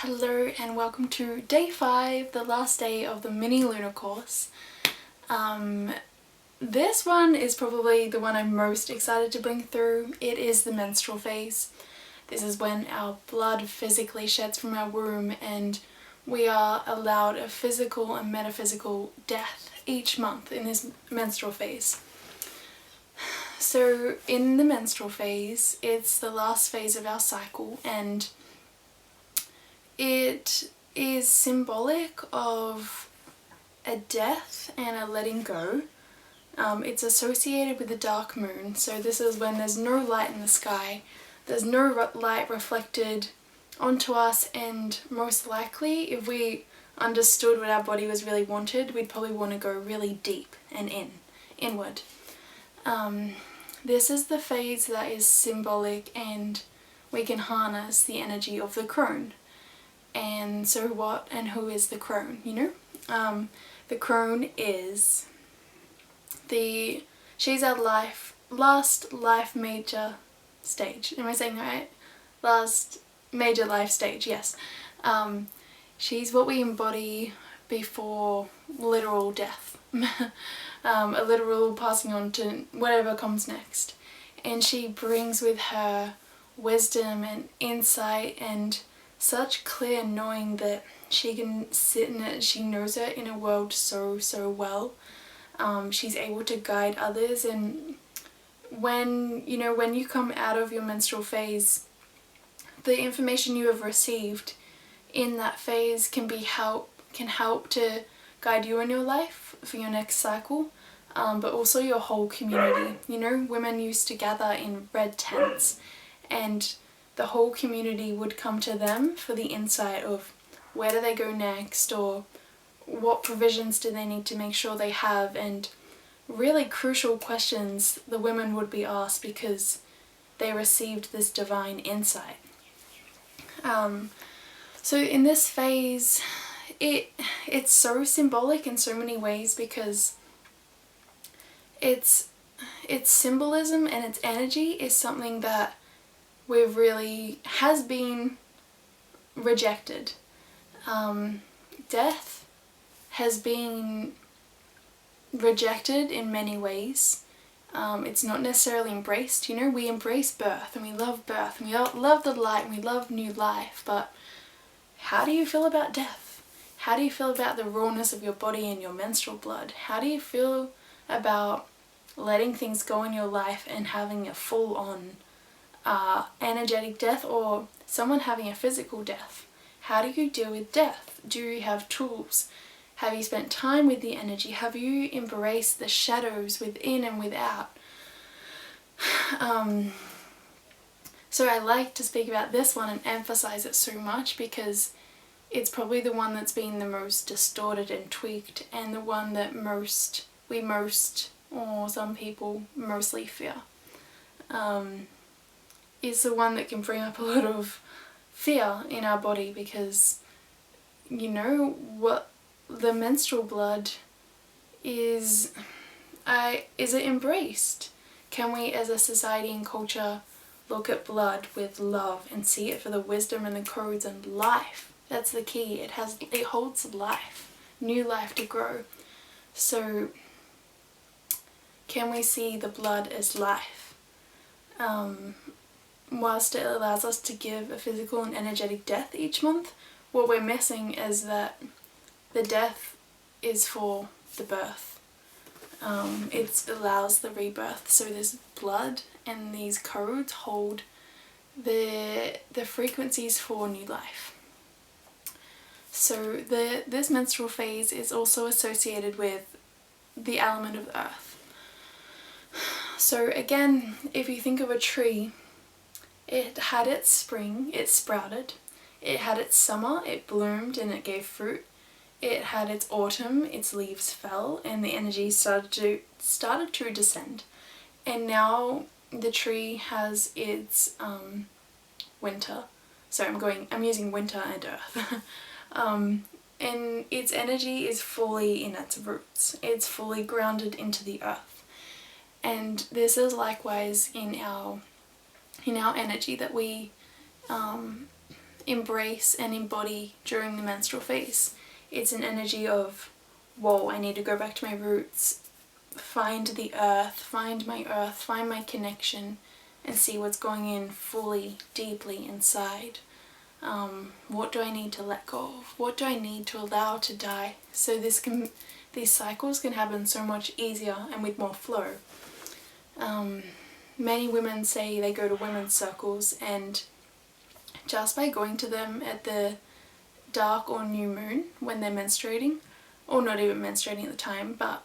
Hello and welcome to day 5, the last day of the mini lunar course. This one is probably the one I'm most excited to bring through. It is the menstrual phase. This is when our blood physically sheds from our womb and we are allowed a physical and metaphysical death each month in this menstrual phase. So in the menstrual phase, it's the last phase of our cycle, and it is symbolic of a death and a letting go. It's associated with the dark moon, so this is when there's no light in the sky, there's no light reflected onto us, and most likely if we understood what our body was really wanted, we'd probably want to go really deep and inward. This is the phase that is symbolic, and we can harness the energy of the crone. And so what and who is the crone, you know? The crone is she's our last life major stage. Am I saying that right? Last major life stage, yes. She's what we embody before literal death. A literal passing on to whatever comes next. And she brings with her wisdom and insight and such clear knowing that she can sit in it, she knows it in a world so well. She's able to guide others, and when you come out of your menstrual phase, the information you have received in that phase can help to guide you in your life for your next cycle, but also your whole community. You know, women used to gather in red tents, and the whole community would come to them for the insight of where do they go next, or what provisions do they need to make sure they have, and really crucial questions the women would be asked because they received this divine insight. So in this phase, it's so symbolic in so many ways because its symbolism and its energy is something that has been rejected. Death has been rejected in many ways. It's not necessarily embraced. You know, we embrace birth and we love birth and we love the light and we love new life, but how do you feel about death? How do you feel about the rawness of your body and your menstrual blood? How do you feel about letting things go in your life and having a full-on energetic death, or someone having a physical death? How do you deal with death? Do you have tools? Have you spent time with the energy? Have you embraced the shadows within and without? So I like to speak about this one and emphasize it so much because it's probably the one that's been the most distorted and tweaked, and the one that or some people mostly fear. Is the one that can bring up a lot of fear in our body because, you know, what the menstrual blood is it embraced? Can we as a society and culture look at blood with love and see it for the wisdom and the codes and life? That's the key. It holds life, new life to grow. So can we see the blood as life? Whilst it allows us to give a physical and energetic death each month, what we're missing is that the death is for the birth. It allows the rebirth. So this blood and these codes hold the frequencies for new life. So this menstrual phase is also associated with the element of earth. So again, if you think of a tree, it had its spring, it sprouted. It had its summer, it bloomed and it gave fruit. It had its autumn, its leaves fell and the energy started to descend. And now the tree has its winter. So I'm using winter and earth. And its energy is fully in its roots. It's fully grounded into the earth. And this is likewise in our energy that we embrace and embody during the menstrual phase. It's an energy of, whoa, I need to go back to my roots, find the earth, find my connection, and see what's going in fully, deeply inside. What do I need to let go of? What do I need to allow to die? So these cycles can happen so much easier and with more flow. Many women say they go to women's circles, and just by going to them at the dark or new moon when they're menstruating, or not even menstruating at the time, but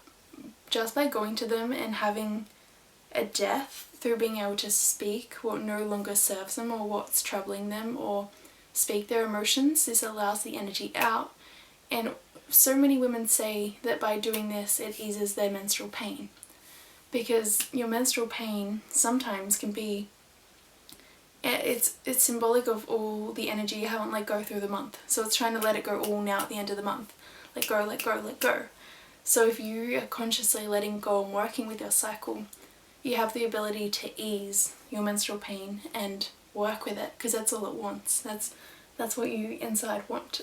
just by going to them and having a death through being able to speak what no longer serves them or what's troubling them, or speak their emotions, this allows the energy out. And so many women say that by doing this it eases their menstrual pain, because your menstrual pain sometimes can be, it's symbolic of all the energy you haven't let go through the month. So it's trying to let it go all now at the end of the month. Let go, let go, let go. So if you are consciously letting go and working with your cycle, you have the ability to ease your menstrual pain and work with it, because that's all it wants. That's what you inside want.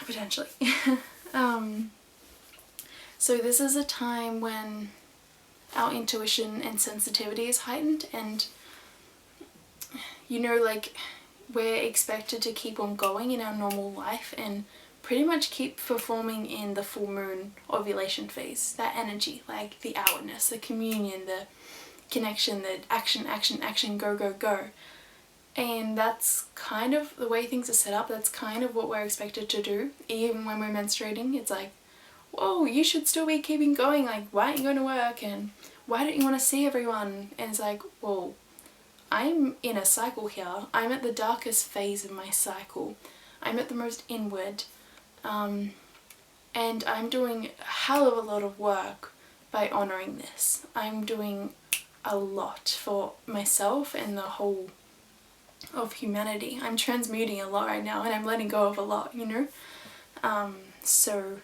Potentially. So this is a time when our intuition and sensitivity is heightened, and like, we're expected to keep on going in our normal life and pretty much keep performing in the full moon ovulation phase. That energy, like the outwardness, the communion, the connection, the action, action, action, go, go, go. And that's kind of the way things are set up. That's kind of what we're expected to do. Even when we're menstruating, it's like, whoa, you should still be keeping going. Like, why aren't you going to work? And why don't you want to see everyone? And it's like, whoa, I'm in a cycle here. I'm at the darkest phase of my cycle. I'm at the most inward. And I'm doing a hell of a lot of work by honouring this. I'm doing a lot for myself and the whole of humanity. I'm transmuting a lot right now, and I'm letting go of a lot, so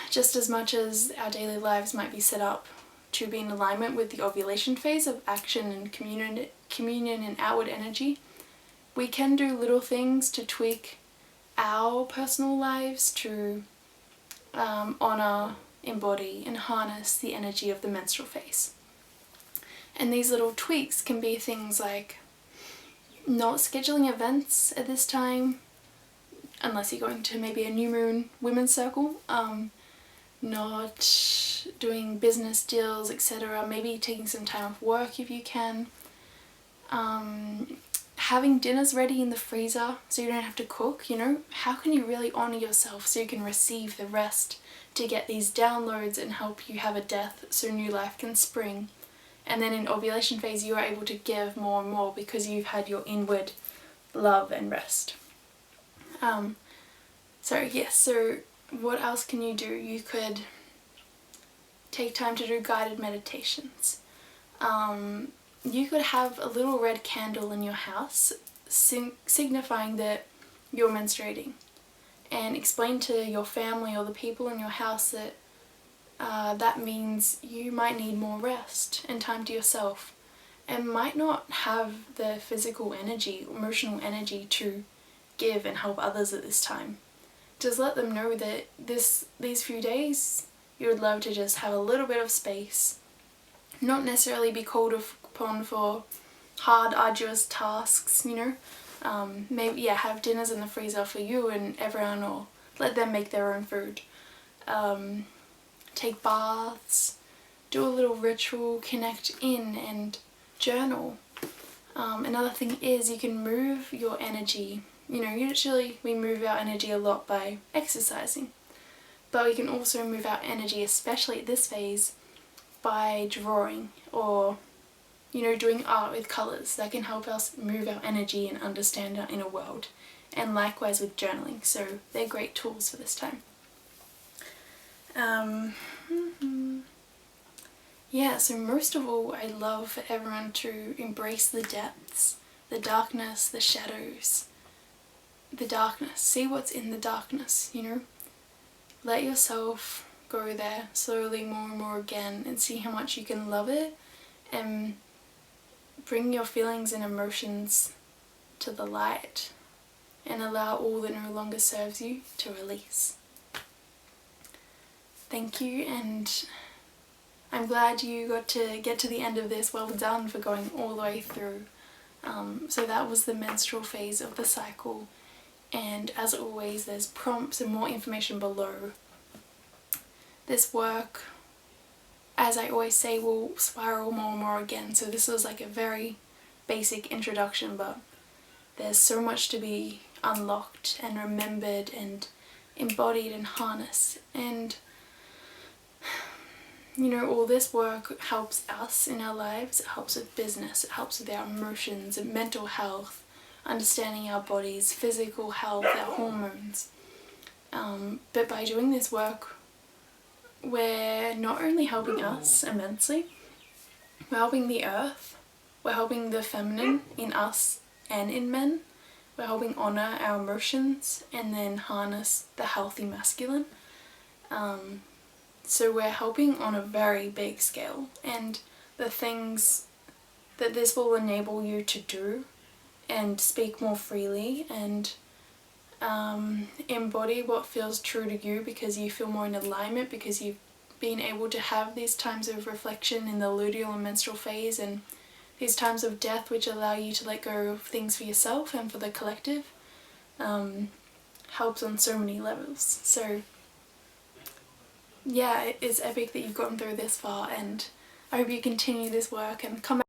just as much as our daily lives might be set up to be in alignment with the ovulation phase of action and communion and outward energy, we can do little things to tweak our personal lives to honour, embody and harness the energy of the menstrual phase. And these little tweaks can be things like not scheduling events at this time, unless you're going to maybe a new moon women's circle, not doing business deals, etc. Maybe taking some time off work if you can. Having dinners ready in the freezer so you don't have to cook, How can you really honour yourself so you can receive the rest to get these downloads and help you have a death so new life can spring? And then in ovulation phase you are able to give more and more because you've had your inward love and rest. So what else can you do? You could take time to do guided meditations. You could have a little red candle in your house signifying that you're menstruating, and explain to your family or the people in your house that that means you might need more rest and time to yourself, and might not have the physical energy, emotional energy to give and help others at this time. Just let them know that these few days you would love to just have a little bit of space, not necessarily be called upon for hard, arduous tasks, maybe have dinners in the freezer for you and everyone, or let them make their own food. Take baths, do a little ritual, connect in and journal. Another thing is you can move your energy. Usually we move our energy a lot by exercising, but we can also move our energy, especially at this phase, by drawing or doing art with colours. That can help us move our energy and understand our inner world, and likewise with journaling, so they're great tools for this time. So most of all, I love for everyone to embrace the depths, the darkness, the shadows, the darkness. See what's in the darkness, Let yourself go there slowly more and more again, and see how much you can love it and bring your feelings and emotions to the light and allow all that no longer serves you to release. Thank you, and I'm glad you got to get to the end of this. Well done for going all the way through. So that was the menstrual phase of the cycle, and as always there's prompts and more information below. This work, as I always say, will spiral more and more again, so this was like a very basic introduction, but there's so much to be unlocked and remembered and embodied and harnessed. And you know, all this work helps us in our lives. It helps with business, it helps with our emotions and mental health, understanding our bodies, physical health, our hormones. But by doing this work, we're not only helping us immensely, we're helping the earth, we're helping the feminine in us and in men, we're helping honour our emotions and then harness the healthy masculine. So we're helping on a very big scale, and the things that this will enable you to do and speak more freely and embody what feels true to you, because you feel more in alignment, because you've been able to have these times of reflection in the luteal and menstrual phase, and these times of death which allow you to let go of things for yourself and for the collective, helps on so many levels. So yeah, it's epic that you've gotten through this far, and I hope you continue this work and come back